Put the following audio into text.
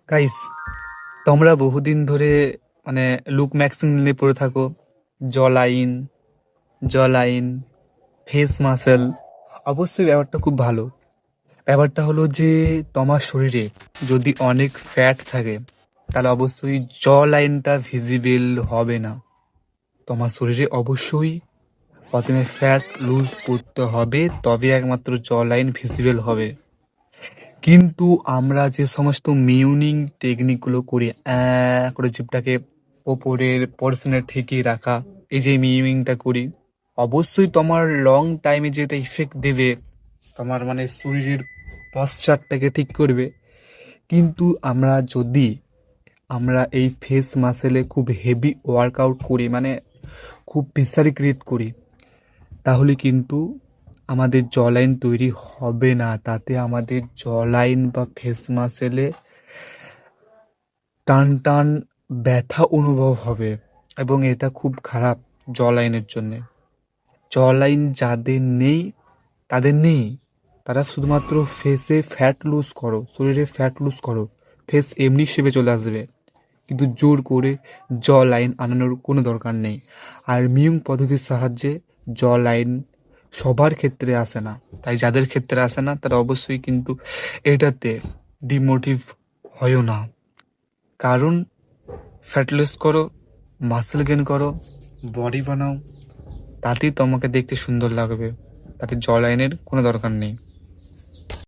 Guys, তোমরা বহুদিন ধরে মানে লুক ম্যাক্সিং নিয়ে পড়ে থাকো। Jawline jawline face muscle. অবশ্যই ব্যাপারটা খুব ভালো। ব্যাপারটা হলো যে তোমার শরীরে যদি অনেক ফ্যাট থাকে তাহলে অবশ্যই জ লাইনটা ভিজিবল হবে না। তোমার শরীরে অবশ্যই প্রথমে ফ্যাট লুজ করতে হবে, তবে একমাত্র জ লাইন ভিজিবল হবে। কিন্তু আমরা যে সমস্ত মিউনিং টেকনিকগুলো করি, করে জিভটাকে ওপরের পোর্শনে ঠেকিয়ে রাখা, এই যে মিউনিংটা করি, অবশ্যই তোমার লং টাইমে যেটা ইফেক্ট দেবে, তোমার মানে শরীরের পশ্চারটাকে ঠিক করবে। কিন্তু আমরা এই ফেস মাসেলে খুব হেভি ওয়ার্কআউট করি, মানে খুব প্রেসারি ক্রিয়েট করি, তাহলে কিন্তু আমাদের জলাইন তৈরি হবে না। তাতে আমাদের জলাইন বা ফেস মাসেলে টান টান ব্যথা অনুভব হবে, এবং এটা খুব খারাপ জলাইনের জন্য। জলাইন যাদের নেই তাদের নেই, তারা শুধুমাত্র ফেসে ফ্যাট লুজ করো, শরীরে ফ্যাট লুজ করো, ফেস এমনি শেপে চলে আসবে। কিন্তু জোর করে জ লাইন আনানোর কোনো দরকার নেই। আর মিউং পদ্ধতির সাহায্যে জ লাইন সবার ক্ষেত্রে আসে না, তাই যাদের ক্ষেত্রে আসে না তারা অবশ্যই কিন্তু এটাতে ডিমোটিভ হয়ও না। কারণ ফ্যাট লস করো, মাসেল গেন করো, বডি বানাও, তাতেই তোমাকে দেখতে সুন্দর লাগবে। তাতে জ লাইনের কোনো দরকার নেই।